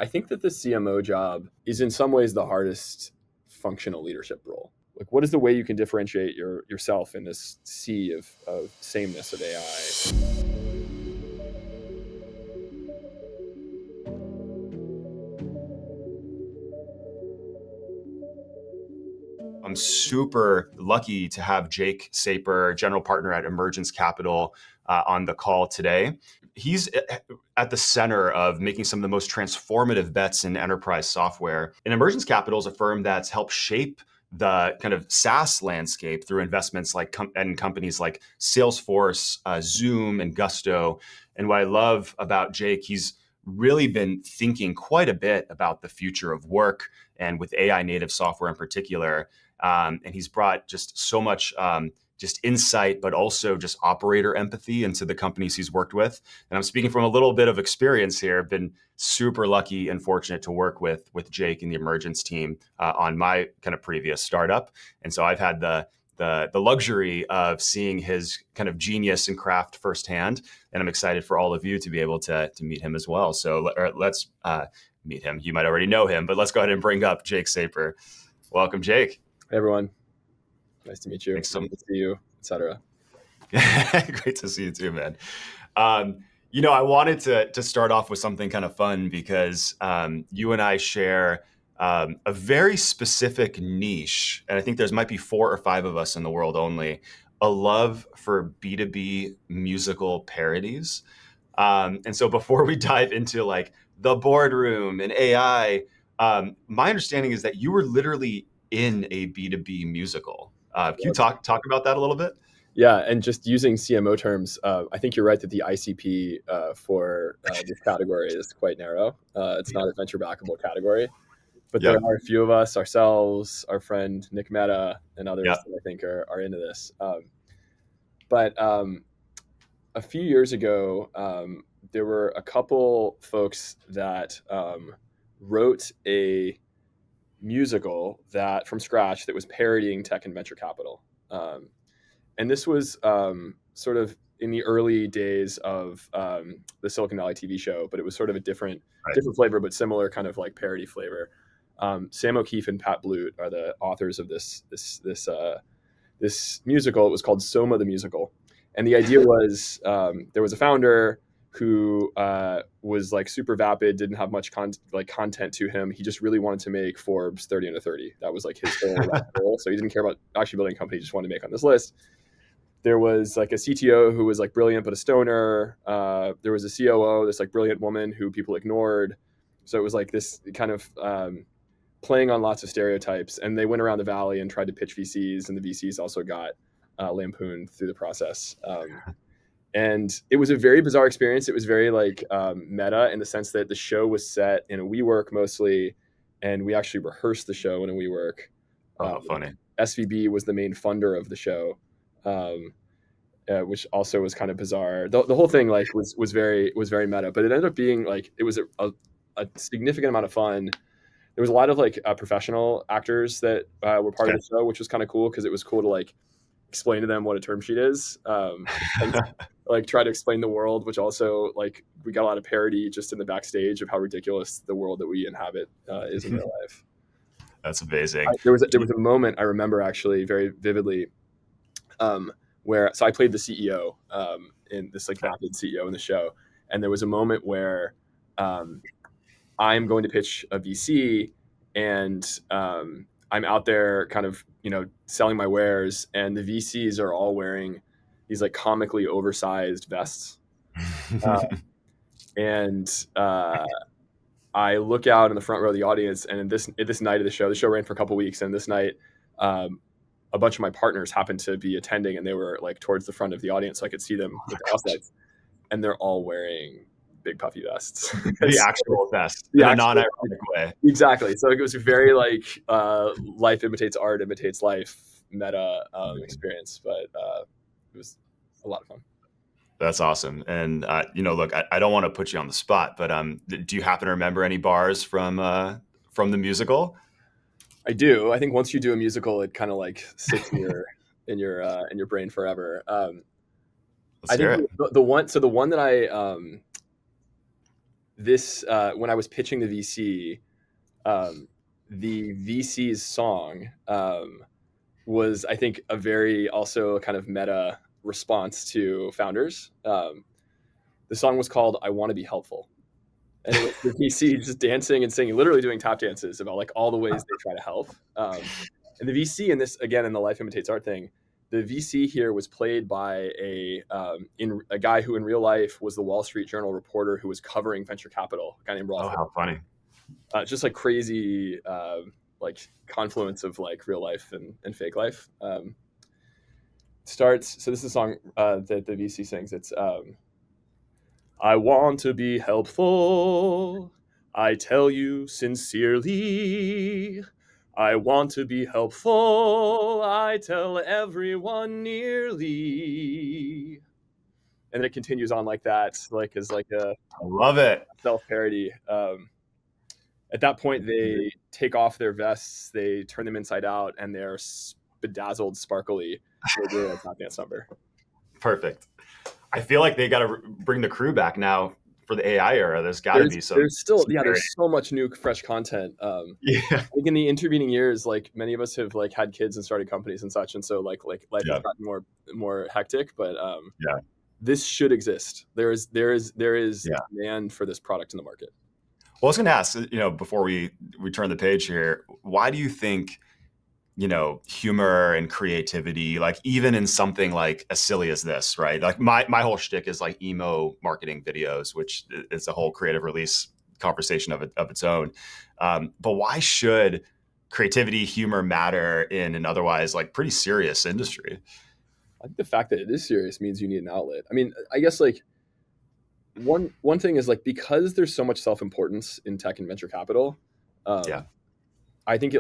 I think that the CMO job is in some ways the hardest functional leadership role. Like, what is the way you can differentiate yourself in this sea of sameness of AI? I'm super lucky to have Jake Saper, general partner at Emergence Capital, on the call today. He's at the center of making some of the most transformative bets in enterprise software. And Emergence Capital is a firm that's helped shape the kind of SaaS landscape through investments like in companies like Salesforce, Zoom, and Gusto. And what I love about Jake, he's really been thinking quite a bit about the future of work and with AI native software in particular. And he's brought just so much just insight, but also just operator empathy into the companies he's worked with. And I'm speaking from a little bit of experience here. I've been super lucky and fortunate to work with Jake and the Emergence team on my kind of previous startup. And so I've had the luxury of seeing his kind of genius and craft firsthand. And I'm excited for all of you to be able to meet him as well. So let's meet him. You might already know him, but let's go ahead and bring up Jake Saper. Welcome, Jake. Hey, everyone. Nice to meet you. Thanks so much. Nice to see you, etc. Great to see you too, man. I wanted to start off with something kind of fun because you and I share a very specific niche, and I think there's might be 4 or 5 of us in the world only, a love for B2B musical parodies. And so before we dive into like the boardroom and AI, my understanding is that you were literally in a B2B musical. Can you talk about that a little bit? Yeah, and just using CMO terms, I think you're right that the ICP for this category is quite narrow. It's not a venture backable category, but there are a few of us, ourselves, our friend Nick Mehta, and others that I think are into this. But a few years ago, there were a couple folks that wrote a musical that from scratch that was parodying tech and venture capital. And this was sort of in the early days of the Silicon Valley TV show, but it was sort of a different flavor, but similar kind of like parody flavor. Sam O'Keefe and Pat Blute are the authors of this musical. It was called Soma the Musical. And the idea was there was a founder who was like super vapid, didn't have much content to him. He just really wanted to make Forbes 30 under 30. That was like his goal. So he didn't care about actually building a company. He just wanted to make on this list. There was like a CTO who was like brilliant, but a stoner. There was a COO, this like brilliant woman who people ignored. So it was like this kind of playing on lots of stereotypes. And they went around the valley and tried to pitch VCs, and the VCs also got lampooned through the process. And it was a very bizarre experience. It was very like meta in the sense that the show was set in a WeWork mostly, and we actually rehearsed the show in a WeWork. Funny. SVB was the main funder of the show, which also was kind of bizarre. The whole thing like was very meta, but it ended up being like it was a significant amount of fun. There was a lot of like professional actors that were part of the show, which was kind of cool because it was cool to like explain to them what a term sheet is, and like try to explain the world, which also like we got a lot of parody just in the backstage of how ridiculous the world that we inhabit is in real life. That's amazing. There was a moment I remember actually very vividly where I played the CEO in this like vapid CEO in the show, and there was a moment where I'm going to pitch a VC, and I'm out there kind of, selling my wares, and the VCs are all wearing these like comically oversized vests. And I look out in the front row of the audience, and this night of the show ran for a couple of weeks. And this night, a bunch of my partners happened to be attending, and they were like towards the front of the audience so I could see them with the outsides. And they're all wearing big puffy vests. The actual vest in a non-ironic way. Exactly. So it was very like life imitates art, imitates life meta experience, but it was a lot of fun. That's awesome. And look, I don't want to put you on the spot, but do you happen to remember any bars from the musical? I do. I think once you do a musical, it kind of like sits in your brain forever. I think the one that this when I was pitching the VC's song was, I think, a very also kind of meta response to founders. The song was called "I Want to Be Helpful," and it was the VC just dancing and singing, literally doing tap dances about like all the ways they try to help. And the VC in this, again, in the life imitates art thing, the VC here was played by a guy who in real life was the Wall Street Journal reporter who was covering venture capital, a guy named Oh, Roth. how funny. Just like crazy like confluence of like real life and fake life. Starts, so this is a song that the VC sings. It's I want to be helpful, I tell you sincerely. I want to be helpful, I tell everyone nearly. And then it continues on like that, like as like a I love it. self-parody. At that point, they take off their vests, they turn them inside out, and they're bedazzled, sparkly. They're doing a tap dance number. Perfect. I feel like they got to bring the crew back now for the AI era. There's got to be some. There's still, some yeah, there's so much new, fresh content. Yeah. I think in the intervening years, like many of us have like had kids and started companies and such, and so like life Yeah. has gotten more hectic. But Yeah. this should exist. There is Yeah. demand for this product in the market. Well, I was going to ask, before we turn the page here, why do you think, humor and creativity, like even in something like as silly as this, right? Like my whole shtick is like emo marketing videos, which is a whole creative release conversation of its own. But why should creativity, humor matter in an otherwise like pretty serious industry? I think the fact that it is serious means you need an outlet. I mean, I guess like one thing is like, because there's so much self-importance in tech and venture capital, I think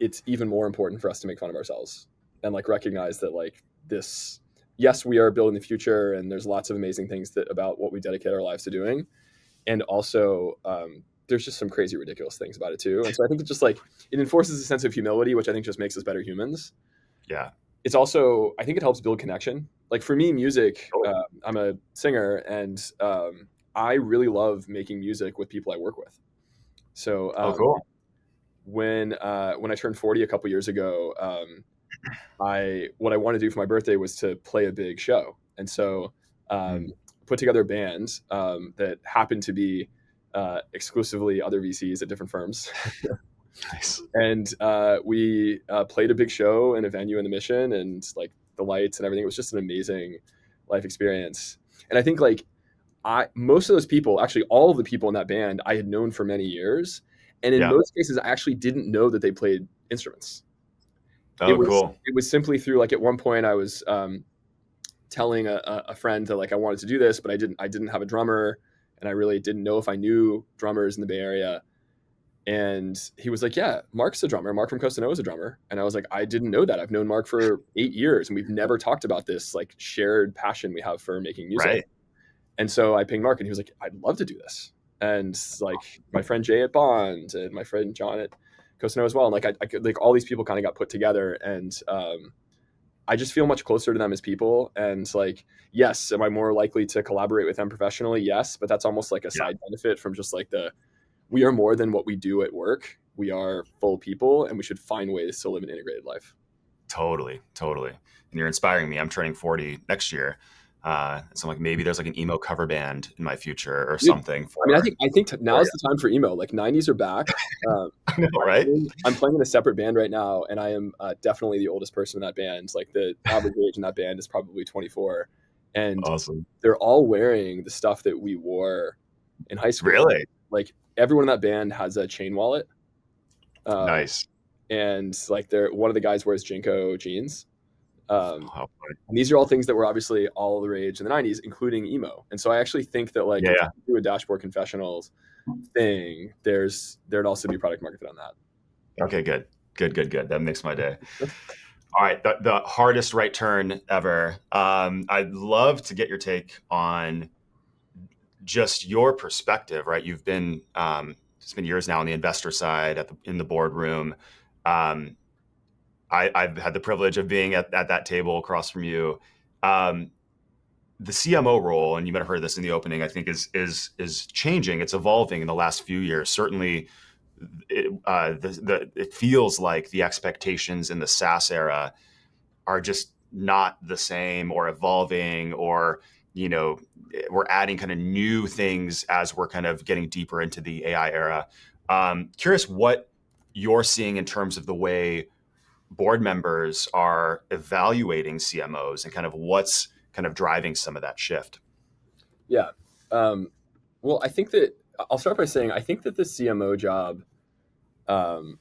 it's even more important for us to make fun of ourselves and like recognize that like this, yes, we are building the future and there's lots of amazing things about what we dedicate our lives to doing. And also there's just some crazy, ridiculous things about it too. And so I think it's just like, it enforces a sense of humility, which I think just makes us better humans. Yeah. It's also, I think it helps build connection. Like for me, music, I'm a singer, and I really love making music with people I work with. So cool. When I turned 40 a couple years ago, what I wanted to do for my birthday was to play a big show. And so put together a band that happened to be exclusively other VCs at different firms. Nice. And we played a big show in a venue in the Mission, and like the lights and everything. It was just an amazing life experience. And I think like most of those people, actually all of the people in that band, I had known for many years. And in most cases, I actually didn't know that they played instruments. Cool. It was simply through, like, at one point I was telling a friend that like I wanted to do this, but I didn't have a drummer, and I really didn't know if I knew drummers in the Bay Area. And he was like, yeah, Mark's a drummer. Mark from Costa Nova is a drummer. And I was like, I didn't know that. I've known Mark for 8 years, and we've never talked about this like shared passion we have for making music. Right. And so I pinged Mark, and he was like, I'd love to do this. And like my friend Jay at Bond and my friend John at Costa Nova as well. And like I could, like, all these people kind of got put together, and I just feel much closer to them as people. And like, yes, am I more likely to collaborate with them professionally? Yes, but that's almost like a side benefit from just like we are more than what we do at work. We are full people, and we should find ways to live an integrated life. Totally. And you're inspiring me. I'm turning 40 next year. So I'm like, maybe there's like an emo cover band in my future or something. I think now's the time for emo. Like 90s are back. I know, right? I'm playing in a separate band right now, and I am definitely the oldest person in that band. Like the average age in that band is probably 24. And awesome. They're all wearing the stuff that we wore in high school. Really? Like everyone in that band has a chain wallet. Nice. And like one of the guys wears Jinko jeans. And these are all things that were obviously all the rage in the 90s, including emo. And so I actually think that like if you do a Dashboard Confessionals thing, there'd also be product market fit on that. Okay, good. That makes my day. All right, the hardest right turn ever. I'd love to get your take on just your perspective, right? You've been, it's been years now on the investor side in the boardroom. I've had the privilege of being at that table across from you. the CMO role, and you might have heard this in the opening, I think is changing. It's evolving in the last few years. Certainly, it feels like the expectations in the SaaS era are just not the same, or evolving, or we're adding kind of new things as we're kind of getting deeper into the AI era. Curious what you're seeing in terms of the way board members are evaluating CMOs, and kind of what's kind of driving some of that shift. Yeah. Well, I think that I'll start by saying I think that the CMO job um,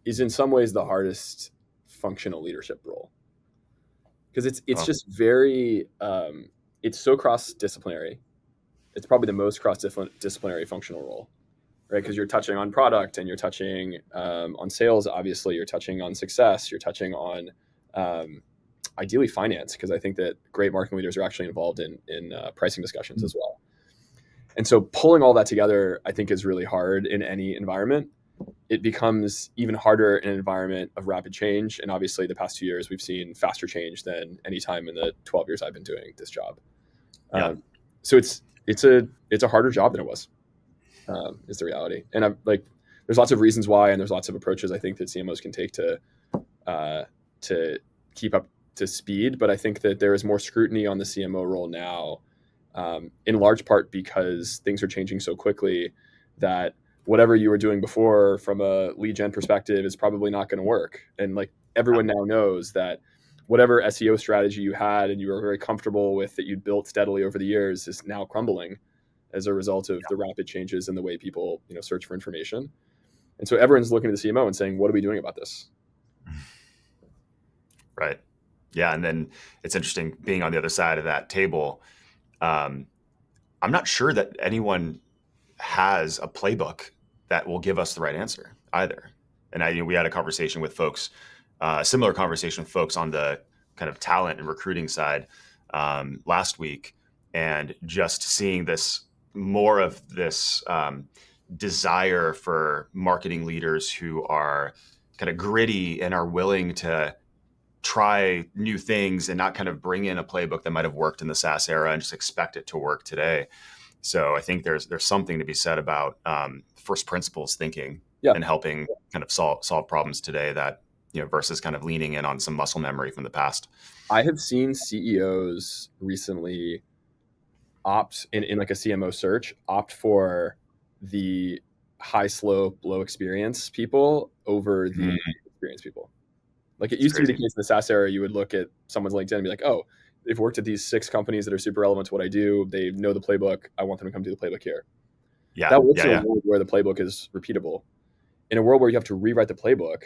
is in some ways the hardest functional leadership role because it's Well, just very it's so cross disciplinary. It's probably the most cross disciplinary functional role, right? Because you're touching on product and you're touching on sales. Obviously, you're touching on success. You're touching on ideally finance, because I think that great marketing leaders are actually involved in pricing discussions as well. And so pulling all that together, I think, is really hard in any environment. It becomes even harder in an environment of rapid change. And obviously, the past 2 years, we've seen faster change than any time in the 12 years I've been doing this job. yeah, So it's a harder job than it was, is the reality. And I'm like, there's lots of reasons why, and there's lots of approaches I think that CMOs can take to keep up to speed. But I think that there is more scrutiny on the CMO role now, in large part because things are changing so quickly that whatever you were doing before from a lead gen perspective is probably not going to work. And like everyone now knows that whatever SEO strategy you had and you were very comfortable with that you'd built steadily over the years is now crumbling as a result of the rapid changes in the way people search for information. And so everyone's looking at the CMO and saying, what are we doing about this? right. Yeah, and then it's interesting being on the other side of that table. Um, I'm not sure that anyone has a playbook that will give us the right answer either. And we had a conversation with folks, similar conversation with folks on the kind of talent and recruiting side last week, and just seeing this more of this desire for marketing leaders who are kind of gritty and are willing to try new things and not kind of bring in a playbook that might have worked in the SaaS era and just expect it to work today. So I think there's something to be said about first principles thinking, Yeah. and helping kind of solve problems today, that versus kind of leaning in on some muscle memory from the past. I have seen CEOs recently opt in like a CMO search, opt for the high slope, low experience people over the experienced people. Like it It's used to be the crazy. case in the SaaS era, you would look at someone's LinkedIn and be like, oh, they've worked at these 6 companies that are super relevant to what I do. They know the playbook. I want them to come do the playbook here. Yeah, That works yeah, in a yeah, world where the playbook is repeatable. In a world where you have to rewrite the playbook,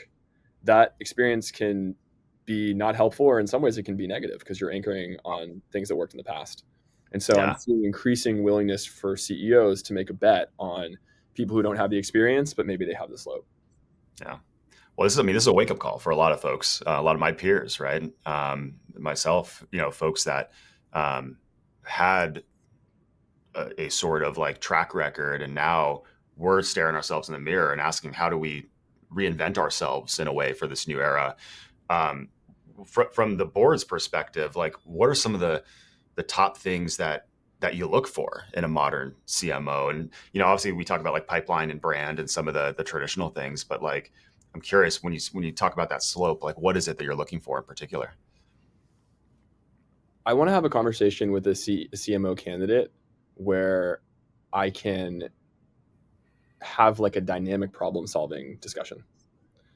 that experience can be not helpful, or in some ways it can be negative because you're anchoring on things that worked in the past. And so I'm yeah, seeing increasing willingness for CEOs to make a bet on people who don't have the experience, but maybe they have the slope. yeah. Well, this is a wake up call for a lot of folks, a lot of my peers, right? Myself, folks that had a sort of like track record, and now we're staring ourselves in the mirror and asking, how do we reinvent ourselves in a way for this new era? Um, from the board's perspective, like what are some of the top things that you look for in a modern CMO? And obviously we talk about like pipeline and brand and some of the traditional things, but like I'm curious, when you talk about that slope, like what is it that you're looking for in particular? I want to have a conversation with a CMO candidate where I can have like a dynamic problem solving discussion.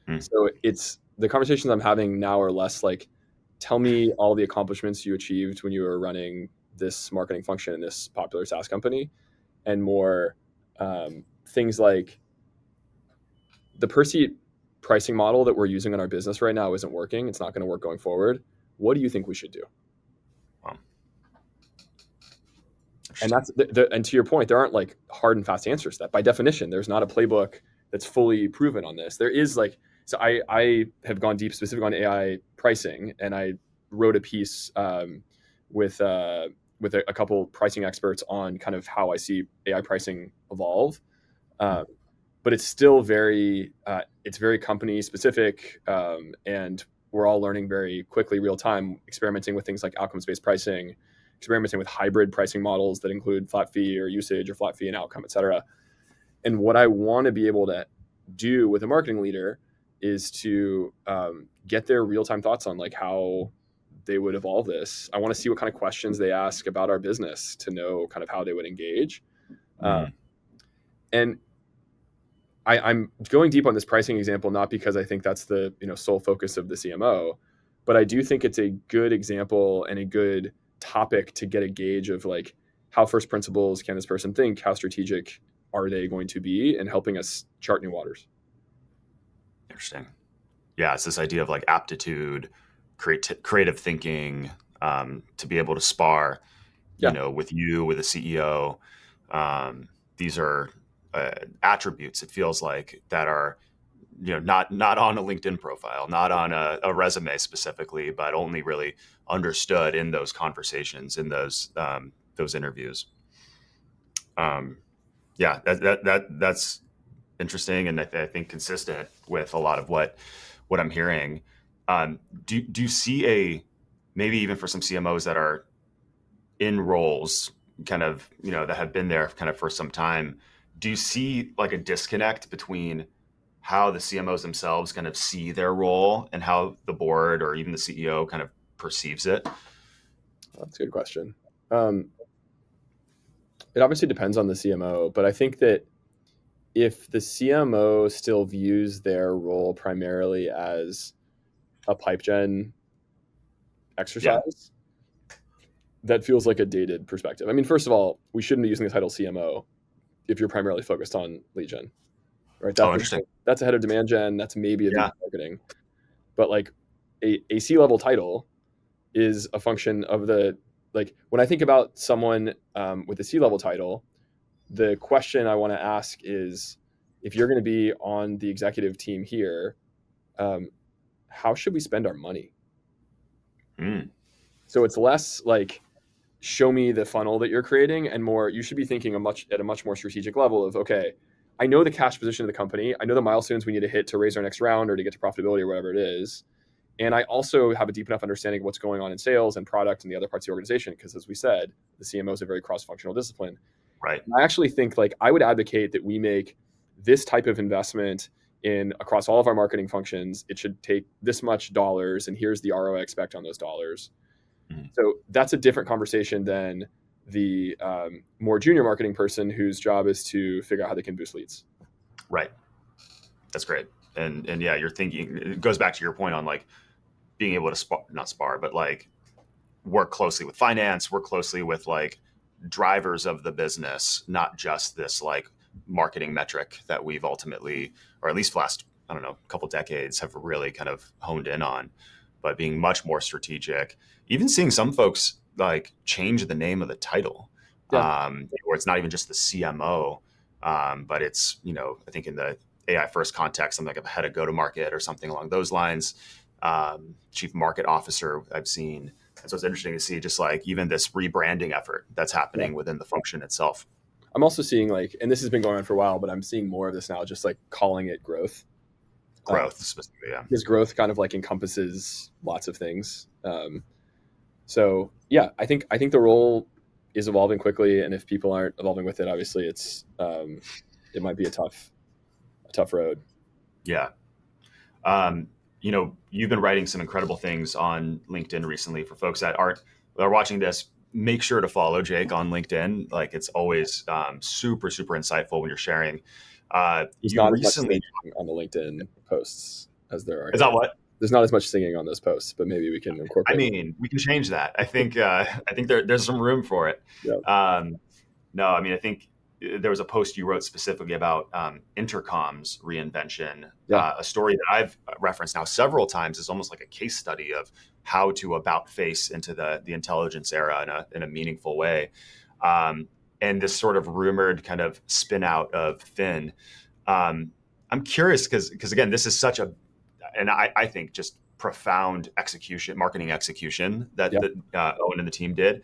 Hmm. So it's the conversations I'm having now are less like, tell me all the accomplishments you achieved when you were running this marketing function in this popular SaaS company, and more things like the per seat pricing model that we're using in our business right now isn't working. It's not going to work going forward. What do you think we should do? Wow, And interesting. that's and to your point, there aren't like hard and fast answers to that. By definition, there's not a playbook that's fully proven on this. There is like, so I have gone deep specific on AI pricing, and I wrote a piece with a couple pricing experts on kind of how I see AI pricing evolve. Um, but it's very company specific, and we're all learning very quickly, real time, experimenting with things like outcomes based pricing, experimenting with hybrid pricing models that include flat fee or usage or flat fee and outcome, et cetera. And what I want to be able to do with a marketing leader is to get their real-time thoughts on like how they would evolve this. I want to see what kind of questions they ask about our business to know kind of how they would engage. And I'm going deep on this pricing example, not because I think that's the sole focus of the CMO, but I do think it's a good example and a good topic to get a gauge of like how first principles can this person think, how strategic are they going to be, and helping us chart new waters. Interesting. Yeah, it's this idea of like aptitude, creative thinking, to be able to spar, with you, with a CEO. These are attributes, it feels like, that are not on a LinkedIn profile, not on a resume specifically, but only really understood in those conversations, in those interviews. Yeah, that's interesting, and I think consistent with a lot of what I'm hearing. Do you see maybe even for some CMOs that are in roles kind of, that have been there kind of for some time, do you see like a disconnect between how the CMOs themselves kind of see their role and how the board or even the CEO kind of perceives it? That's a good question. It obviously depends on the CMO, but I think that if the CMO still views their role primarily as a pipe gen exercise, that feels like a dated perspective. I mean, first of all, we shouldn't be using the title CMO if you're primarily focused on lead gen, right? Interesting. That's a head of demand gen. That's maybe a VP marketing, but like a C-level title is a function of when I think about someone with a C-level title, the question I want to ask is, if you're going to be on the executive team here, how should we spend our money? So it's less like, show me the funnel that you're creating, and more, you should be thinking at a much more strategic level of, okay, I know the cash position of the company. I know the milestones we need to hit to raise our next round or to get to profitability or whatever it is. And I also have a deep enough understanding of what's going on in sales and product and the other parts of the organization. Because as we said, the CMO is a very cross-functional discipline. Right. And I actually think like I would advocate that we make this type of investment across all of our marketing functions. It should take this much dollars, and here's the ROI I expect on those dollars. So that's a different conversation than the more junior marketing person whose job is to figure out how they can boost leads. Right. That's great. And yeah, you're thinking, it goes back to your point on like being able to not spar, but like work closely with finance, work closely with like drivers of the business, not just this like marketing metric that we've ultimately, or at least last, I don't know, couple decades have really kind of honed in on, but being much more strategic. Even seeing some folks like change the name of the title, where it's not even just the CMO, but it's, I think in the AI first context, something like a head of go-to-market or something along those lines, chief market officer I've seen. And so it's interesting to see just like even this rebranding effort that's happening within the function itself. I'm also seeing like, and this has been going on for a while, but I'm seeing more of this now, just like calling it growth. Specifically, yeah. Because growth kind of like encompasses lots of things. So yeah, I think the role is evolving quickly, and if people aren't evolving with it, obviously it might be a tough road. Yeah. You've been writing some incredible things on LinkedIn recently. For folks that are watching this, make sure to follow Jake on LinkedIn. Like it's always super, super insightful when you're sharing. There's not as much singing on the LinkedIn posts as there are. Is that what? There's not as much singing on those posts, but maybe we can incorporate. I mean, we can change that. I think there's some room for it. Yeah. No, I mean, I think there was a post you wrote specifically about intercom's reinvention, a story that I've referenced now several times. Is almost like a case study of how to about face into the intelligence era in a meaningful way. And this sort of rumored kind of spin out of Finn. I'm curious because again, this is such and I think just profound marketing execution that Owen and the team did.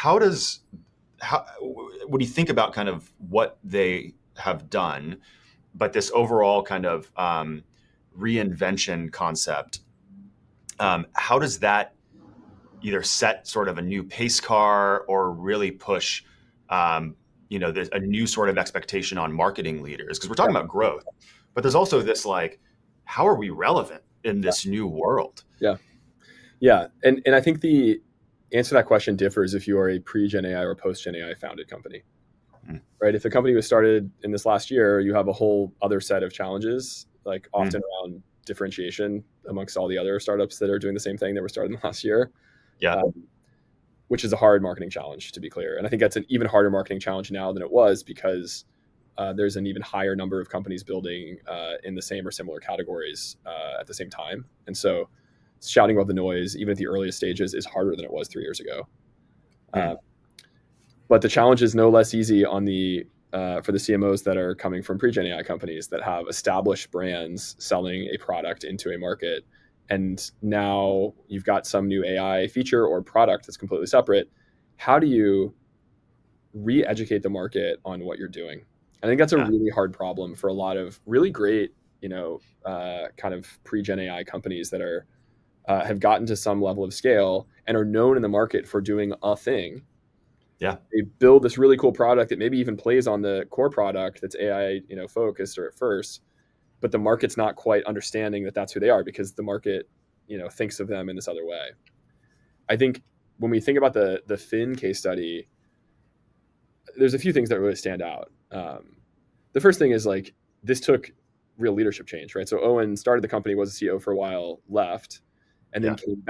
What do you think about kind of what they have done, but this overall kind of reinvention concept? How does that, either set sort of a new pace car or really push, there's a new sort of expectation on marketing leaders, because we're talking about growth, but there's also this like, how are we relevant in this new world? Yeah. Yeah. And I think the answer to that question differs if you are a pre-Gen AI or post-Gen AI founded company, right? If the company was started in this last year, you have a whole other set of challenges, like often around differentiation amongst all the other startups that are doing the same thing that were started in the last year. Yeah. Which is a hard marketing challenge, to be clear. And I think that's an even harder marketing challenge now than it was, because there's an even higher number of companies building in the same or similar categories at the same time. And so shouting about the noise, even at the earliest stages, is harder than it was 3 years ago. But the challenge is no less easy on for the CMOs that are coming from pre-Gen AI companies that have established brands selling a product into a market. And now you've got some new AI feature or product that's completely separate. How do you re-educate the market on what you're doing? I think that's a really hard problem for a lot of really great, kind of pre-Gen AI companies that are have gotten to some level of scale and are known in the market for doing a thing. Yeah. They build this really cool product that maybe even plays on the core product that's AI, focused or at first, but the market's not quite understanding that that's who they are, because the market, thinks of them in this other way. I think when we think about the Fin case study, there's a few things that really stand out. The first thing is, like, this took real leadership change, right? So Owen started the company, was a CEO for a while, left, and then came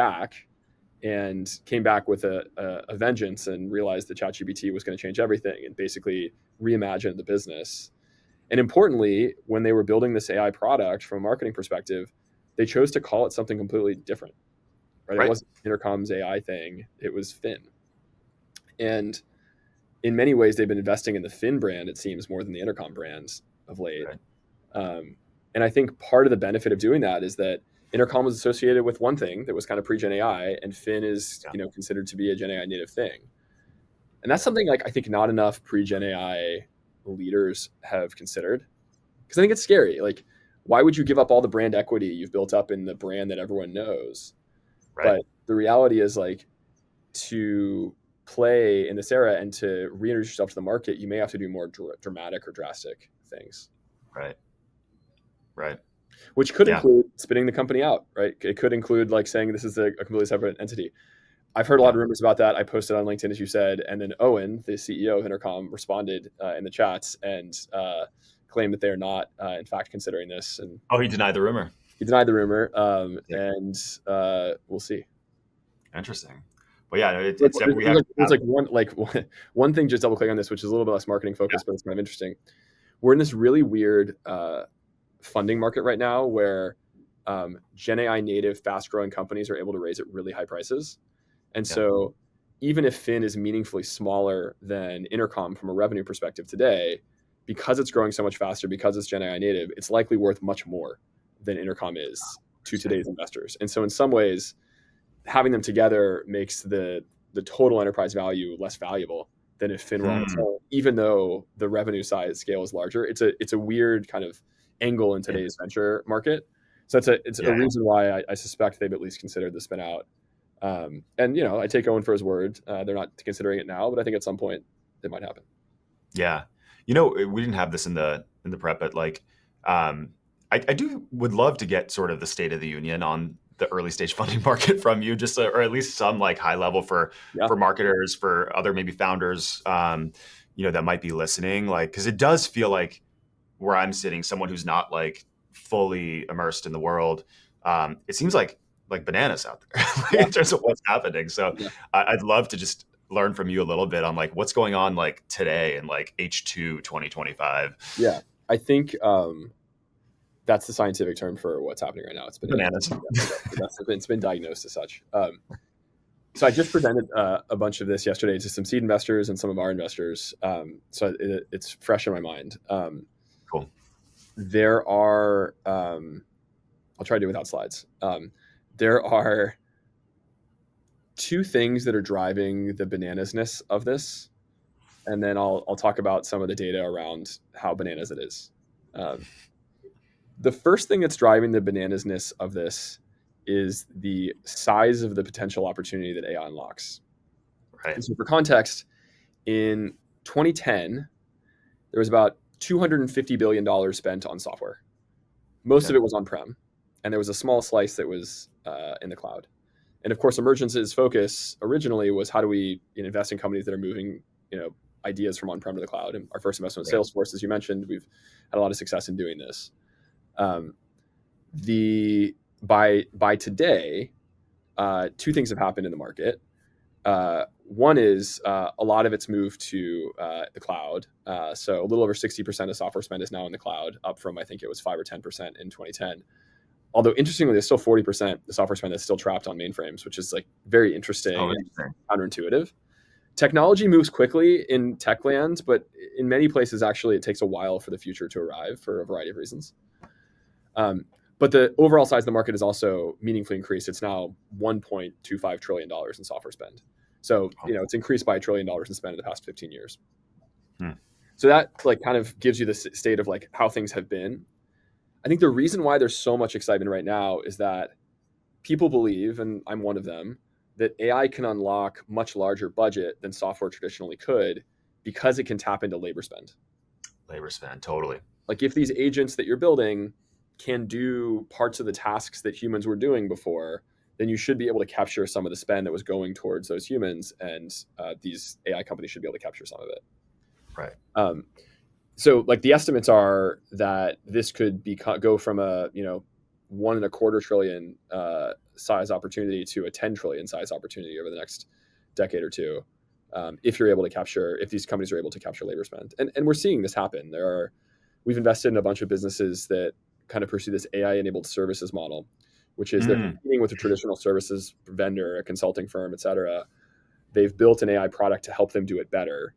back with a vengeance and realized that ChatGPT was going to change everything and basically reimagined the business. And importantly, when they were building this AI product from a marketing perspective, they chose to call it something completely different, right? It wasn't Intercom's AI thing. It was Fin. And in many ways, they've been investing in the Fin brand, it seems, more than the Intercom brand of late. And I think part of the benefit of doing that is that Intercom was associated with one thing that was kind of pre-Gen AI, and Fin is, considered to be a Gen AI native thing. And that's something, like, I think not enough pre-Gen AI leaders have considered, because I think it's scary. Like, why would you give up all the brand equity you've built up in the brand that everyone knows? But the reality is, like, to play in this era and to reintroduce yourself to the market, you may have to do more dramatic or drastic things. Right. Which could include spinning the company out, right? It could include, like, saying this is a completely separate entity. I've heard a lot of rumors about that. I posted on LinkedIn, as you said, and then Owen, the CEO of Intercom, responded in the chats and claimed that they're not, in fact, considering this. And he denied the rumor. He denied the rumor, and we'll see. Interesting. But yeah, it's definitely one thing. Just double click on this, which is a little bit less marketing focused, but it's kind of interesting. We're in this really weird funding market right now where Gen AI native, fast growing companies are able to raise at really high prices. And so even if Fin is meaningfully smaller than Intercom from a revenue perspective today, because it's growing so much faster, because it's Gen AI native, it's likely worth much more than Intercom is to today's investors. And so in some ways, having them together makes the total enterprise value less valuable than if Fin were on its own, even though the revenue size scale is larger. It's a weird kind of angle in today's venture market. So it's a reason why I suspect they've at least considered the spin out. And I take Owen for his word. They're not considering it now, but I think at some point it might happen. Yeah, we didn't have this in the prep, but like, I would love to get sort of the state of the union on the early stage funding market from you, just or at least some like high level for marketers, for other maybe founders, that might be listening. Like, because it does feel like where I'm sitting, someone who's not like fully immersed in the world, it seems like bananas out there in terms of what's happening. So I'd love to just learn from you a little bit on like what's going on like today in like H2 2025. Yeah, I think that's the scientific term for what's happening right now. It's bananas. It's been diagnosed as such. So I just presented a bunch of this yesterday to some seed investors and some of our investors. So it's fresh in my mind. Cool. There are, I'll try to do it without slides. There are two things that are driving the bananasness of this. And then I'll talk about some of the data around how bananas it is. The first thing that's driving the bananasness of this is the size of the potential opportunity that AI unlocks. Right. And so for context, in 2010, there was about $250 billion spent on software. Most of it was on-prem, and there was a small slice that was in the cloud. And of course, Emergence's focus originally was how do we invest in companies that are moving, ideas from on-prem to the cloud. And our first investment in Salesforce, as you mentioned, we've had a lot of success in doing this. By today, two things have happened in the market. One is a lot of it's moved to the cloud. So a little over 60% of software spend is now in the cloud, up from I think it was 5 or 10% in 2010. Although interestingly, there's still 40% the software spend that's still trapped on mainframes, which is like very interesting and counterintuitive. Technology moves quickly in tech lands, but in many places, actually, it takes a while for the future to arrive for a variety of reasons. But the overall size of the market has also meaningfully increased. It's now $1.25 trillion in software spend. So, it's increased by $1 trillion in spend in the past 15 years. So that kind of gives you the state of how things have been. I think the reason why there's so much excitement right now is that people believe, and I'm one of them, that AI can unlock much larger budget than software traditionally could because it can tap into labor spend. Labor spend, totally. If these agents that you're building can do parts of the tasks that humans were doing before, then you should be able to capture some of the spend that was going towards those humans, and these AI companies should be able to capture some of it. Right. So the estimates are that this could go from a $1.25 trillion size opportunity to a 10 trillion size opportunity over the next decade or two, if these companies are able to capture labor spend. And we're seeing this happen. We've invested in a bunch of businesses that kind of pursue this AI enabled services model, which is they're competing with a traditional services vendor, a consulting firm, et cetera. They've built an AI product to help them do it better,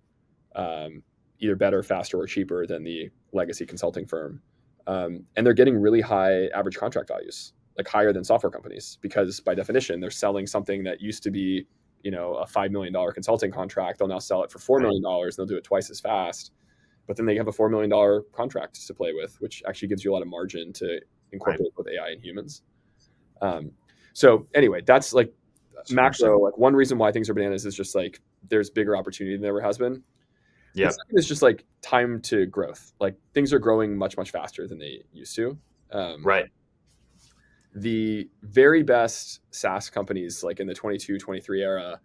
either better, faster, or cheaper than the legacy consulting firm. And they're getting really high average contract values, higher than software companies, because by definition, they're selling something that used to be, a $5 million consulting contract. They'll now sell it for $4 million, and they'll do it twice as fast. But then they have a $4 million contract to play with, which actually gives you a lot of margin to incorporate with AI and humans. So anyway, that's macro. One reason why things are bananas is just there's bigger opportunity than there ever has been. Yeah. The second is just time to growth. Things are growing much, much faster than they used to. Right. The very best SaaS companies, in the 22, 23 era,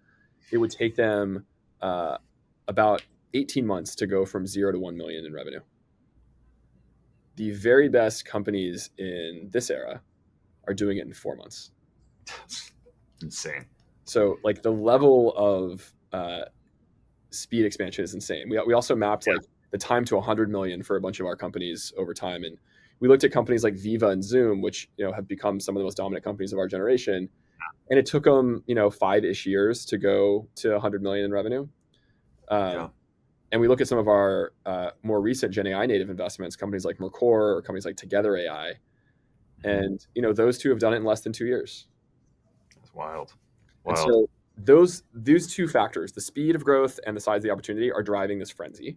it would take them about 18 months to go from 0 to 1 million in revenue. The very best companies in this era are doing it in 4 months. That's insane. So the level of speed expansion is insane. We also mapped the time to 100 million for a bunch of our companies over time. And we looked at companies like Viva and Zoom, which, have become some of the most dominant companies of our generation. And it took them, 5-ish years to go to 100 million in revenue. And we look at some of our more recent Gen AI native investments, companies like Mercor or companies like Together AI. And, those two have done it in less than 2 years. That's wild. And so these two factors, the speed of growth and the size of the opportunity, are driving this frenzy.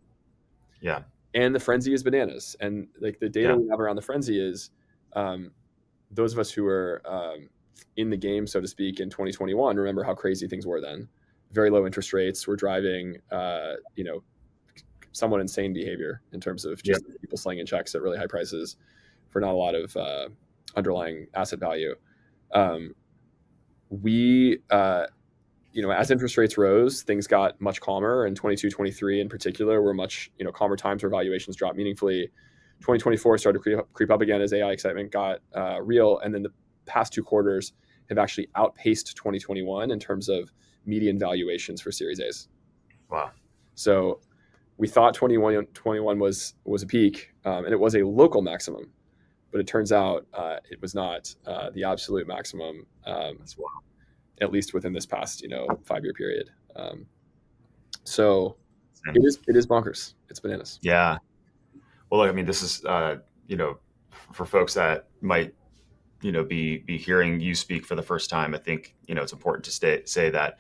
Yeah. And the frenzy is bananas. And the data we have around the frenzy is those of us who were in the game, so to speak, in 2021, remember how crazy things were then. Very low interest rates were driving, somewhat insane behavior in terms of just people slinging checks at really high prices for not a lot of underlying asset value. As interest rates rose, things got much calmer, and 22, 23 in particular were much, calmer times where valuations dropped meaningfully. 2024 started to creep up again as AI excitement got real. And then the past 2 quarters have actually outpaced 2021 in terms of median valuations for Series A's. Wow. So we thought 2021 was a peak, and it was a local maximum, but it turns out it was not the absolute maximum. That's wild. At least within this past 5-year period. So it is bonkers. It's bananas. Yeah. Well, look, I mean, this is for folks that might be hearing you speak for the first time. I think it's important to say that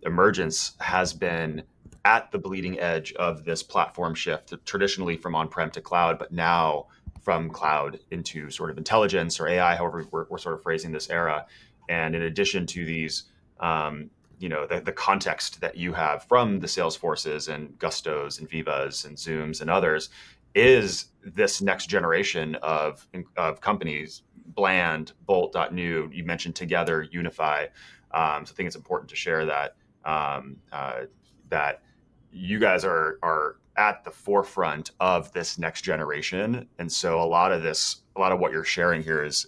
Emergence has been at the bleeding edge of this platform shift, traditionally from on-prem to cloud, but now from cloud into sort of intelligence or AI, however we're sort of phrasing this era. And in addition to these, the context that you have from the Salesforces and Gustos and Vivas and Zooms and others is this next generation of companies, Bland, Bolt.new, you mentioned Together, Unify. So I think it's important to share that that you guys are at the forefront of this next generation, and so a lot of what you're sharing here is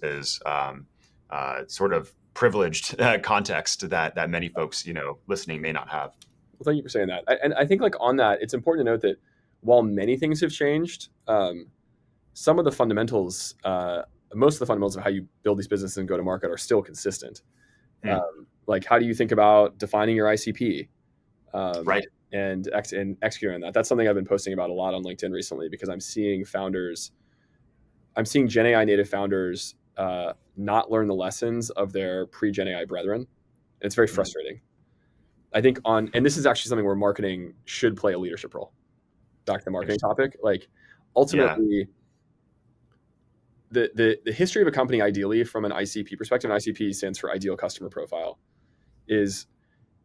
sort of privileged context that many folks listening may not have. Well, thank you for saying that. And I think like on that, it's important to note that while many things have changed, some of the fundamentals, most of the fundamentals of how you build these businesses and go to market are still consistent. Like, how do you think about defining your ICP? Right. And executing on that. That's something I've been posting about a lot on LinkedIn recently, because I'm seeing Gen AI native founders not learn the lessons of their pre-Gen AI brethren. And it's very frustrating. I think and this is actually something where marketing should play a leadership role. Back to the marketing topic, like ultimately, the history of a company, ideally from an ICP perspective, and ICP stands for ideal customer profile, is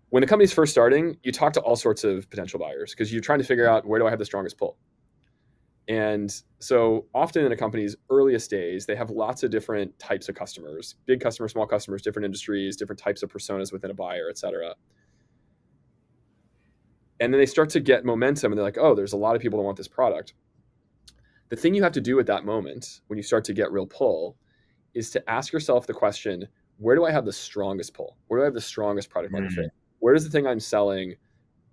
when the company's first starting, you talk to all sorts of potential buyers because you're trying to figure out, where do I have the strongest pull? And so often in a company's earliest days, they have lots of different types of customers, big customers, small customers, different industries, different types of personas within a buyer, et cetera. And then they start to get momentum and they're like, oh, there's a lot of people that want this product. The thing you have to do at that moment, when you start to get real pull, is to ask yourself the question, where do I have the strongest pull? Where do I have the strongest product market fit? Where does the thing I'm selling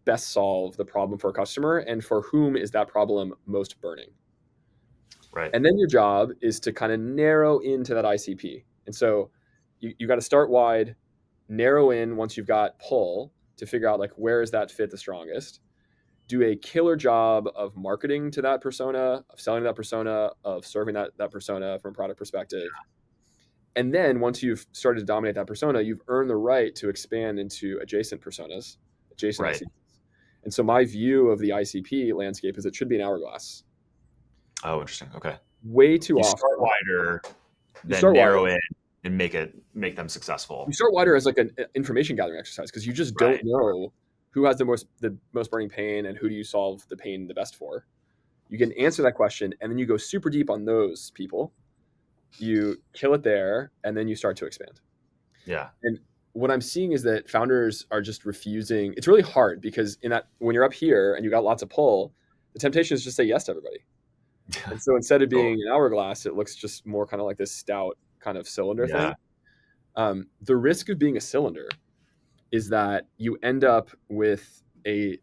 best solve the problem for a customer, and for whom is that problem most burning? Right. And then your job is to kind of narrow into that ICP. And so you got to start wide, narrow in once you've got pull to figure out like, where is that fit the strongest? Do a killer job of marketing to that persona, of selling to that persona, of serving that persona from a product perspective. And then once you've started to dominate that persona, you've earned the right to expand into adjacent personas, adjacent ICPs. And so my view of the ICP landscape is it should be an hourglass. Oh, interesting. Okay. Way too often. Start wider, then narrow in and make them successful. You start wider as like an information gathering exercise, because you just don't know who has the most burning pain and who do you solve the pain the best for. You can answer that question, and then you go super deep on those people. You kill it there, and then you start to expand. Yeah. And what I'm seeing is that founders are just refusing. It's really hard because when you're up here and you got lots of pull, the temptation is just say yes to everybody. And so instead of being an hourglass, it looks just more kind of like this stout kind of cylinder thing. The risk of being a cylinder is that you end up with a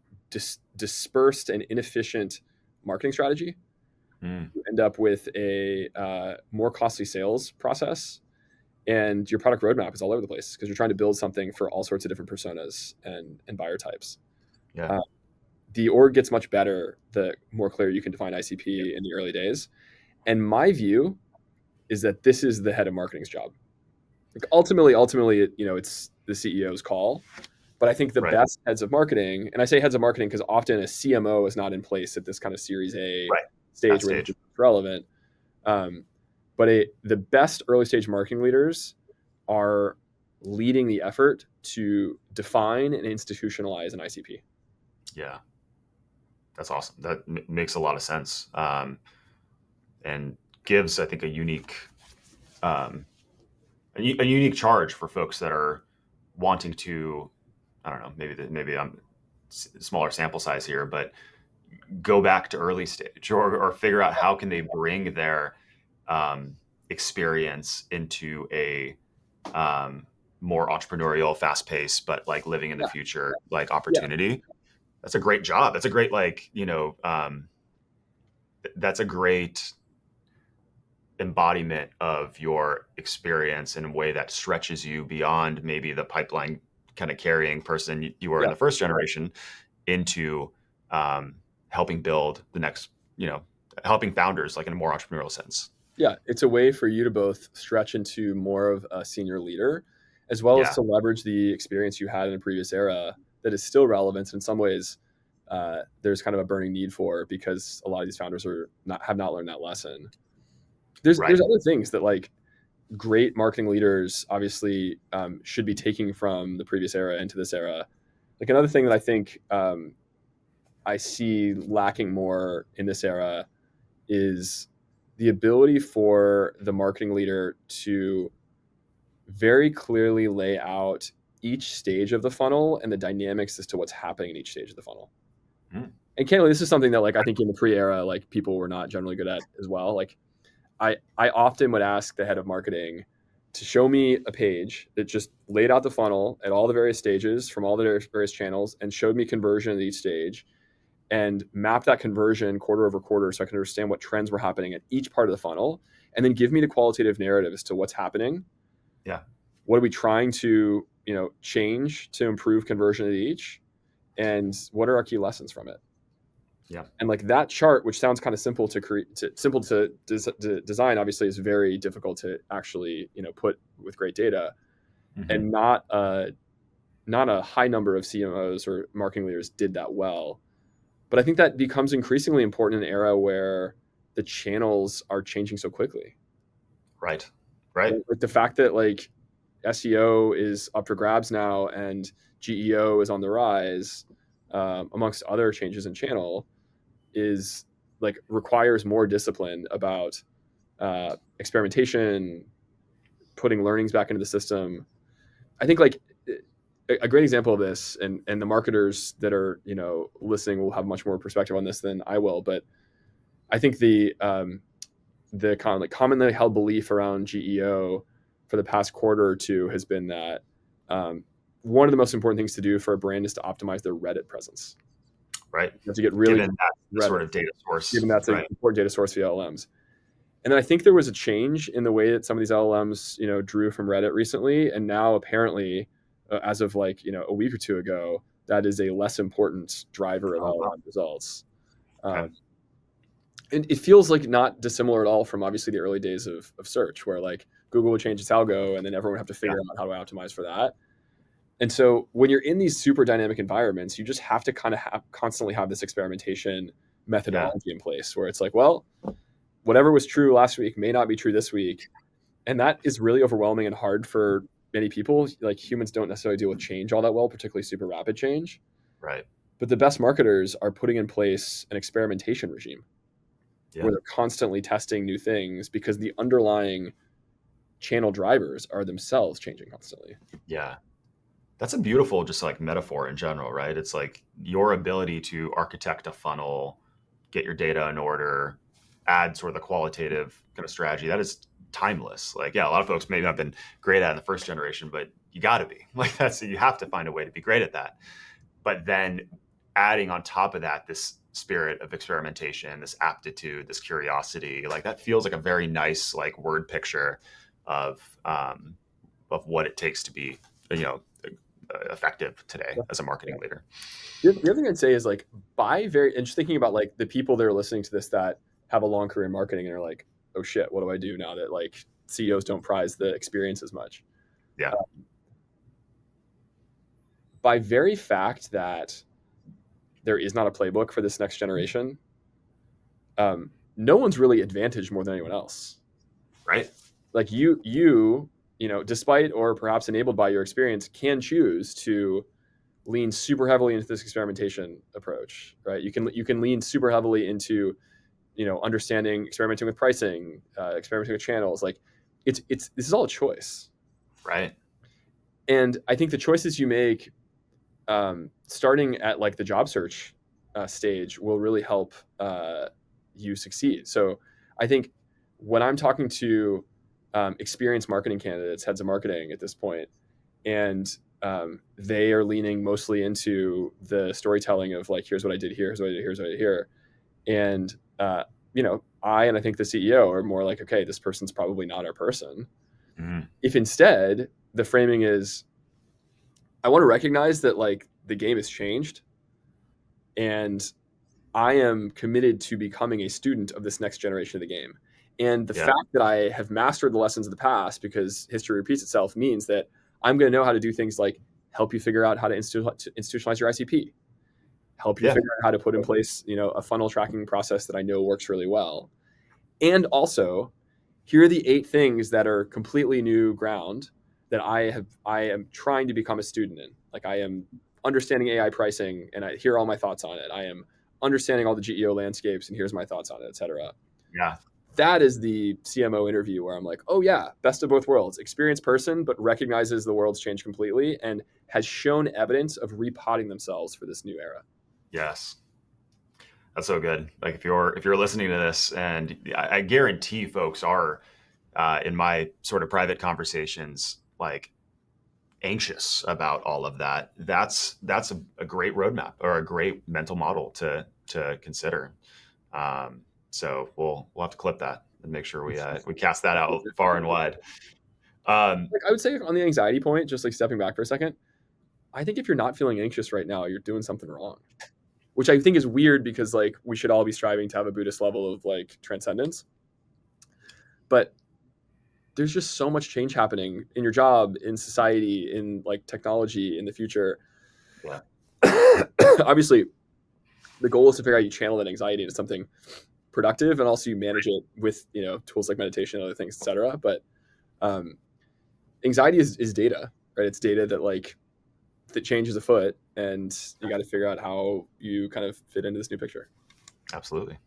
dispersed and inefficient marketing strategy. You end up with a more costly sales process, and your product roadmap is all over the place because you're trying to build something for all sorts of different personas and buyer types. The org gets much better the more clear you can define ICP in the early days. And my view is that this is the head of marketing's job. Like ultimately, it's the CEO's call. But I think the best heads of marketing, and I say heads of marketing because often a CMO is not in place at this kind of Series A stage where it's relevant. But the best early stage marketing leaders are leading the effort to define and institutionalize an ICP. Yeah, that's awesome. That makes a lot of sense, and gives, I think, a unique charge for folks that are wanting to, I don't know, maybe I'm smaller sample size here, but go back to early stage or figure out how can they bring their experience into a more entrepreneurial, fast paced, but like living in the future, like opportunity. That's a great job. That's a great, that's a great embodiment of your experience in a way that stretches you beyond maybe the pipeline kind of carrying person you were in the first generation into helping build the next, helping founders like in a more entrepreneurial sense. Yeah, it's a way for you to both stretch into more of a senior leader, as well as to leverage the experience you had in a previous era that is still relevant. And in some ways, there's kind of a burning need for, because a lot of these founders have not learned that lesson. Right. there's other things that like great marketing leaders obviously should be taking from the previous era into this era. Like another thing that I think I see lacking more in this era is the ability for the marketing leader to very clearly lay out each stage of the funnel and the dynamics as to what's happening in each stage of the funnel. Mm. And candidly, this is something that like I think in the pre-era, like people were not generally good at as well. Like I often would ask the head of marketing to show me a page that just laid out the funnel at all the various stages from all the various channels and showed me conversion at each stage and map that conversion quarter over quarter so I can understand what trends were happening at each part of the funnel and then give me the qualitative narrative as to what's happening. Yeah. What are we trying to, change to improve conversion at each? And what are our key lessons from it? Yeah. And like that chart, which sounds kind of simple to create, simple to design, obviously is very difficult to actually, put with great data, and not a high number of CMOs or marketing leaders did that well. But I think that becomes increasingly important in an era where the channels are changing so quickly. Right. Right. Like the fact that like SEO is up for grabs now and GEO is on the rise, amongst other changes in channel, is like requires more discipline about experimentation, putting learnings back into the system. I think like a great example of this, and the marketers that are listening will have much more perspective on this than I will, but I think the commonly held belief around GEO for the past quarter or two has been that one of the most important things to do for a brand is to optimize their Reddit presence. Right. You have to get really given that Reddit, sort of data source. given that's an Right. important data source via LLMs. And then I think there was a change in the way that some of these LLMs, drew from Reddit recently, and now apparently, as of like a week or two ago, that is a less important driver of Oh, wow. LLM results. Okay. And it feels like not dissimilar at all from obviously the early days of search, where like Google would change its algo, and then everyone would have to figure out how to optimize for that. And so when you're in these super dynamic environments, you just have to kind of constantly have this experimentation methodology in place, where it's like, well, whatever was true last week may not be true this week. And that is really overwhelming and hard for many people. Like humans don't necessarily deal with change all that well, particularly super rapid change. Right. But the best marketers are putting in place an experimentation regime Yeah. where they're constantly testing new things because the underlying channel drivers are themselves changing constantly. Yeah. That's a beautiful just like metaphor in general, right? It's like your ability to architect a funnel, get your data in order, add sort of the qualitative kind of strategy. That is timeless. Like, yeah, a lot of folks maybe have been great at it in the first generation, but you got to be like you have to find a way to be great at that. But then adding on top of that, this spirit of experimentation, this aptitude, this curiosity, like that feels like a very nice like word picture of what it takes to be, effective today as a marketing leader. The other thing I'd say is like and just thinking about like the people that are listening to this that have a long career in marketing and are like, oh shit, what do I do now that like CEOs don't prize the experience as much? Yeah. By very fact that there is not a playbook for this next generation, no one's really advantaged more than anyone else. Right. Like despite or perhaps enabled by your experience, can choose to lean super heavily into this experimentation approach, right? You can lean super heavily into, understanding, experimenting with pricing, experimenting with channels. Like this is all a choice. Right. And I think the choices you make, starting at like the job search stage will really help you succeed. So I think when I'm talking to experienced marketing candidates, heads of marketing at this point, and they are leaning mostly into the storytelling of like, here's what I did here, here's what I did, here's what I did here. And, I think the CEO are more like, okay, this person's probably not our person. Mm-hmm. If instead the framing is, I want to recognize that like the game has changed and I am committed to becoming a student of this next generation of the game. And the fact that I have mastered the lessons of the past, because history repeats itself, means that I'm going to know how to do things like help you figure out how to institutionalize your ICP, help you figure out how to put in place, a funnel tracking process that I know works really well. And also here are the 8 things that are completely new ground that I am trying to become a student in. Like I am understanding AI pricing and I hear all my thoughts on it. I am understanding all the GEO landscapes and here's my thoughts on it, et cetera. Yeah. That is the CMO interview where I'm like, oh yeah, best of both worlds. Experienced person, but recognizes the world's changed completely and has shown evidence of repotting themselves for this new era. Yes. That's so good. Like if you're listening to this, and I guarantee folks are in my sort of private conversations, like anxious about all of that. That's a great roadmap or a great mental model to consider. So we'll have to clip that and make sure we cast that out far and wide. Like I would say on the anxiety point, just like stepping back for a second, I think if you're not feeling anxious right now, you're doing something wrong. Which I think is weird because like we should all be striving to have a Buddhist level of like transcendence. But there's just so much change happening in your job, in society, in like technology, in the future. Yeah. Obviously, the goal is to figure out you channel that anxiety into something productive, and also you manage it with tools like meditation and other things, etc. But anxiety is data, right? It's data that changes afoot, and you got to figure out how you kind of fit into this new picture. Absolutely.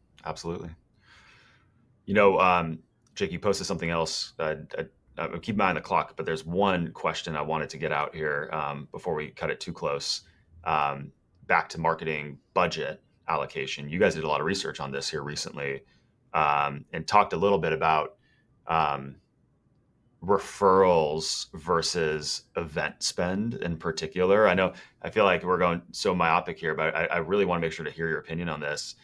Jake, you posted something else. I'm keeping my eye on the clock, but there's one question I wanted to get out here before we cut it too close. Back to marketing budget allocation. You guys did a lot of research on this here recently, and talked a little bit about referrals versus event spend in particular. I feel like we're going so myopic here, but I really want to make sure to hear your opinion on this.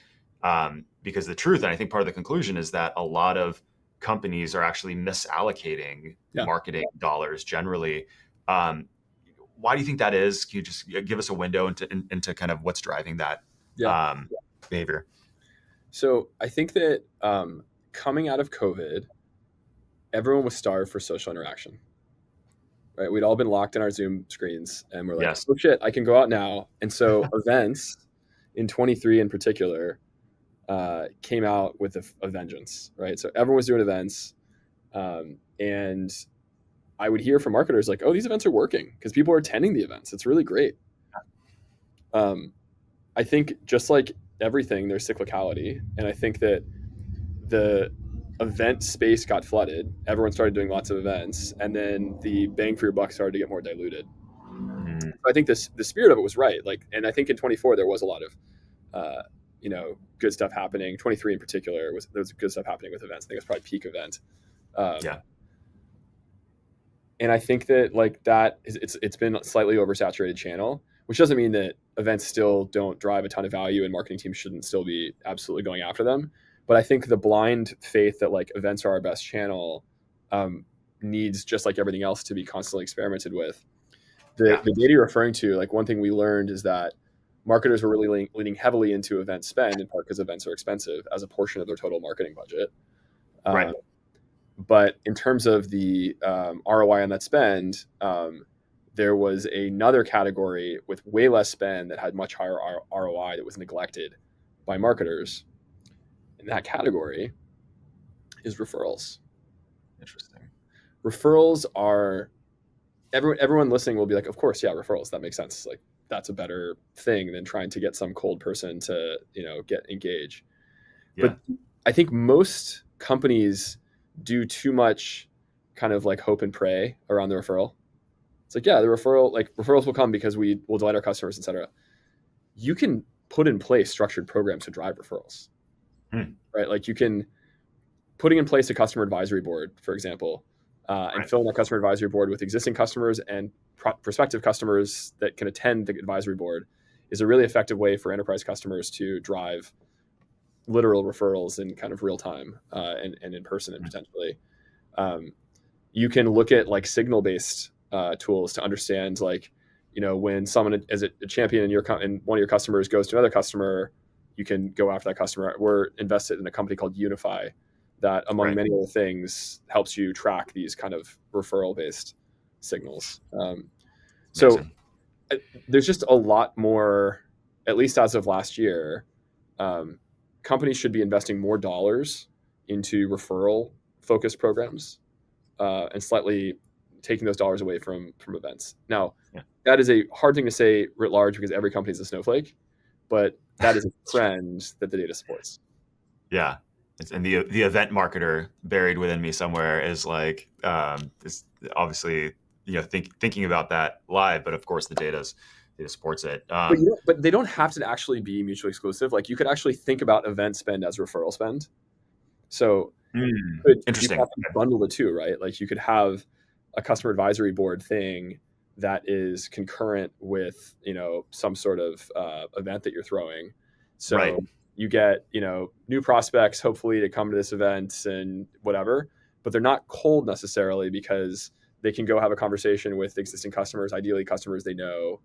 Because the truth, and I think part of the conclusion, is that a lot of companies are actually misallocating marketing dollars generally. Why do you think that is? Can you just give us a window into kind of what's driving that behavior? So I think that coming out of COVID, everyone was starved for social interaction. Right? We'd all been locked in our Zoom screens, and we're like, oh shit, I can go out now. And so events in 23 in particular came out with a vengeance, right? So everyone was doing events, and I would hear from marketers like, "Oh, these events are working because people are attending the events. It's really great." I think just like everything, there's cyclicality, and I think that the event space got flooded. Everyone started doing lots of events, and then the bang for your buck started to get more diluted. So I think the spirit of it was right. Like, and I think in 24 there was a lot of good stuff happening. 23 in particular there was good stuff happening with events. I think it was probably peak event. And I think that like that it's been a slightly oversaturated channel, which doesn't mean that events still don't drive a ton of value and marketing teams shouldn't still be absolutely going after them. But I think the blind faith that like events are our best channel needs, just like everything else, to be constantly experimented with. The data you're referring to, like one thing we learned is that marketers were really leaning heavily into event spend, in part because events are expensive as a portion of their total marketing budget. Right. But in terms of the ROI on that spend, there was another category with way less spend that had much higher ROI that was neglected by marketers. And that category is referrals. Interesting. Referrals are, everyone listening will be like, of course, yeah, referrals, that makes sense. Like that's a better thing than trying to get some cold person to, get engaged. Yeah. But I think most companies do too much kind of like hope and pray around the referral. It's like, yeah, the referrals will come because we will delight our customers, et cetera. You can put in place structured programs to drive referrals, right? Like you can putting in place a customer advisory board, for example, and filling that customer advisory board with existing customers and prospective customers that can attend the advisory board is a really effective way for enterprise customers to drive literal referrals in kind of real time and in person and potentially. You can look at like signal based tools to understand like, when someone as a champion in one of your customers goes to another customer, you can go after that customer. We're invested in a company called Unify that, among many other things, helps you track these kind of referral based signals. So there's just a lot more, at least as of last year. Companies should be investing more dollars into referral focused programs, and slightly taking those dollars away from events. Now, Yeah. that is a hard thing to say writ large because every company is a snowflake, but that is a trend that the data supports. Yeah. And the event marketer buried within me somewhere is like, is obviously, thinking about that live, but of course the data supports it. But they don't have to actually be mutually exclusive. Like, you could actually think about event spend as referral spend. So you could Interesting. have to bundle the two, right? Like, you could have a customer advisory board thing that is concurrent with, some sort of event that you're throwing. So Right. you get, new prospects hopefully to come to this event and whatever, but they're not cold necessarily because they can go have a conversation with existing customers, ideally customers they know.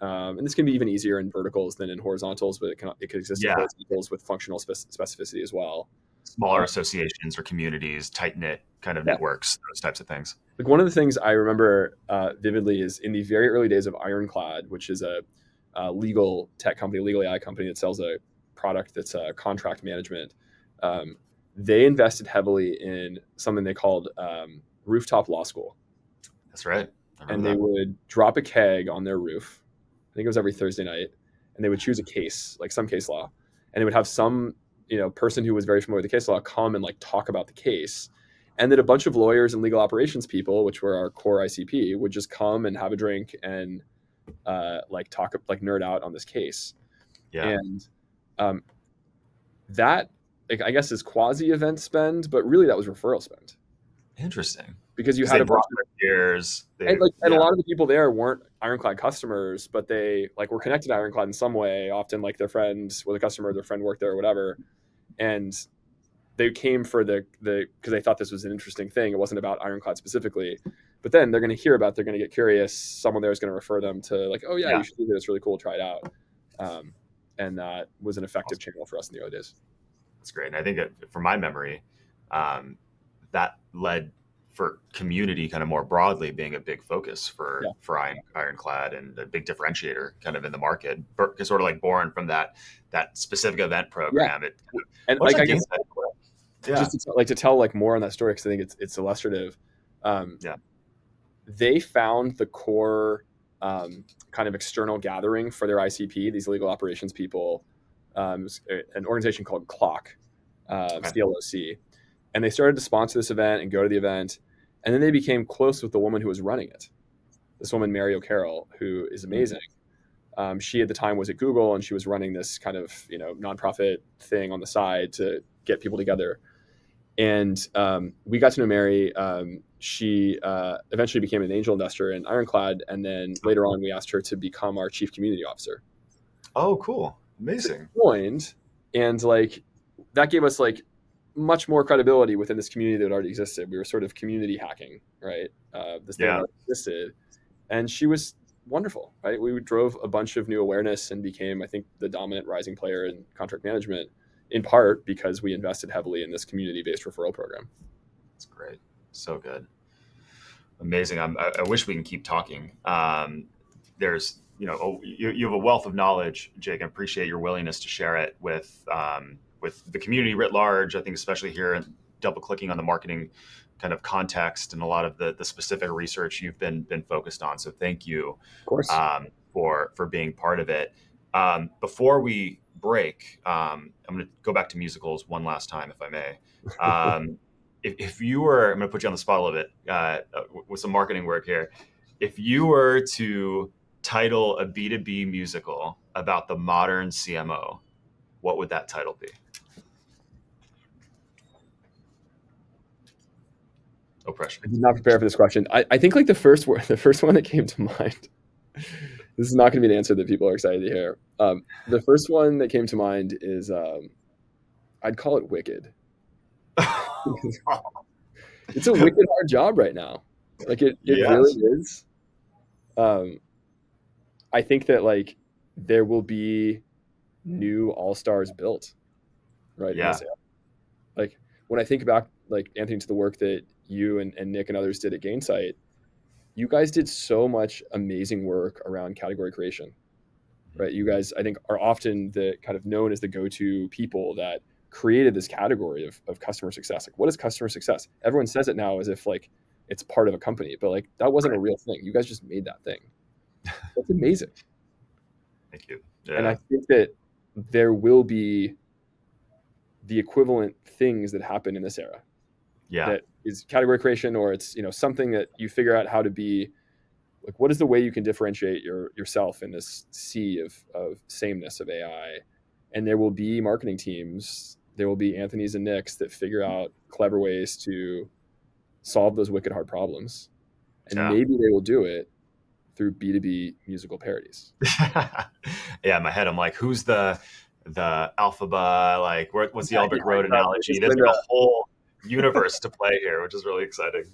And this can be even easier in verticals than in horizontals, but it can exist in Yeah. horizontals with functional specificity as well. Smaller associations or communities, tight knit kind of Yeah. networks, those types of things. Like, one of the things I remember vividly is in the very early days of Ironclad, which is a legal tech company, legal AI company that sells a product that's contract management. They invested heavily in something they called rooftop law school. That's right. And they would drop a keg on their roof. I think it was every Thursday night, and they would choose a case, like some case law, and they would have some person who was very familiar with the case law come and like talk about the case, and then a bunch of lawyers and legal operations people, which were our core ICP, would just come and have a drink and like talk, like nerd out on this case. Yeah. And that, like, I guess, is quasi event spend, but really that was referral spend. Interesting. Because you had a bunch of peers, and a lot of the people there weren't Ironclad customers, but they like were connected to Ironclad in some way. Often, like, their friends were the customer, their friend worked there or whatever, and they came for the because they thought this was an interesting thing. It wasn't about Ironclad specifically, but then they're going to hear about, they're going to get curious. Someone there is going to refer them to, like, oh yeah, you should do this, really cool, try it out. And that was an effective channel for us in the early days. That's great. And I think that from my memory, that led for community kind of more broadly being a big focus for Ironclad and a big differentiator kind of in the market, sort of like born from that specific event program. And like, I guess, just to tell like more on that story, because I think it's illustrative. They found the core kind of external gathering for their ICP, these legal operations people, an organization called CLOC, CLOC. And they started to sponsor this event and go to the event. And then they became close with the woman who was running it. This woman, Mary O'Carroll, who is amazing. She at the time was at Google, and she was running this kind of, nonprofit thing on the side to get people together. And we got to know Mary. She eventually became an angel investor in Ironclad. And then later on, we asked her to become our chief community officer. Oh, cool. Amazing. Joined, and like, that gave us like much more credibility within this community that already existed. We were sort of community hacking, right? This thing already existed, and she was wonderful, right? We drove a bunch of new awareness and became, I think, the dominant rising player in contract management, in part because we invested heavily in this community-based referral program. That's great. So good. Amazing. I wish we can keep talking. There's, you have a wealth of knowledge, Jake. I appreciate your willingness to share it with the community writ large. I think especially here, double clicking on the marketing kind of context and a lot of the specific research you've been focused on. So thank you, of course, for being part of it. Before we break, I'm going to go back to musicals one last time, if I may. If you were, I'm going to put you on the spot a little bit with some marketing work here. If you were to title a B2B musical about the modern CMO, what would that title be? No pressure. I did not prepare for this question. I think like the first one that came to mind. This is not going to be an answer that people are excited to hear. The first one that came to mind is I'd call it Wicked. It's a wicked hard job right now. Like it really is. I think that like there will be new all-stars built, right? Yeah. Like when I think about like Anthony, to the work that you and Nick and others did at Gainsight, you guys did so much amazing work around category creation, right? You guys, I think, are often the kind of known as the go-to people that created this category of customer success. Like, what is customer success? Everyone says it now as if like it's part of a company, but like that wasn't a real thing. You guys just made that thing. That's amazing. Thank you. And I think that there will be the equivalent things that happen in this era. That is category creation, or it's, you know, something that you figure out how to be like, what is the way you can differentiate yourself in this sea of sameness of AI? And there will be marketing teams, there will be Anthony's and Nick's that figure out clever ways to solve those wicked hard problems. And maybe they will do it through B2B musical parodies. Yeah, in my head, I'm like, who's the Alphaba? Like, what's the Albert Road analogy? There's like a whole universe to play here, which is really exciting.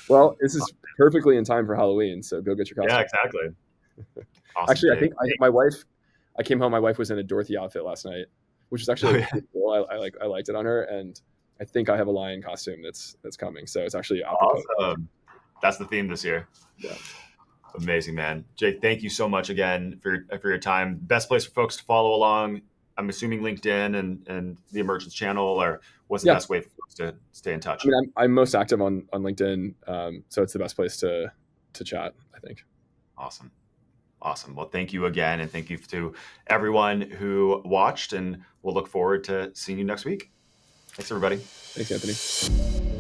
Well, this is perfectly in time for Halloween, so go get your costume. Yeah, exactly. Awesome, actually, Jake. I came home. My wife was in a Dorothy outfit last night, which is actually cool. I liked it on her, and I think I have a lion costume that's coming. So it's actually awesome. That's the theme this year. Yeah. Amazing, man. Jake, thank you so much again for your time. Best place for folks to follow along, I'm assuming LinkedIn and the Emergence channel, or what's the best way for folks to stay in touch? I mean, I'm most active on LinkedIn, so it's the best place to chat, I think. Awesome. Well, thank you again, and thank you to everyone who watched, and we'll look forward to seeing you next week. Thanks, everybody. Thanks, Anthony.